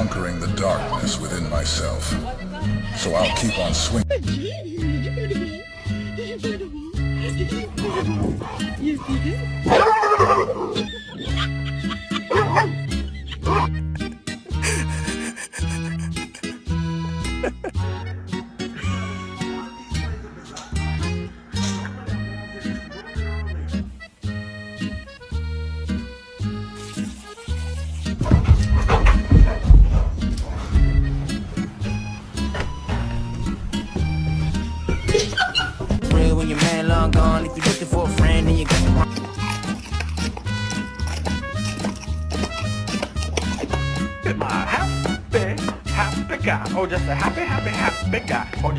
conquering the darkness within myself. So I'll keep on swinging. When your man long gone, if you're looking for a friend, then you got the wrong. A happy guy. Oh, just a happy guy. Oh,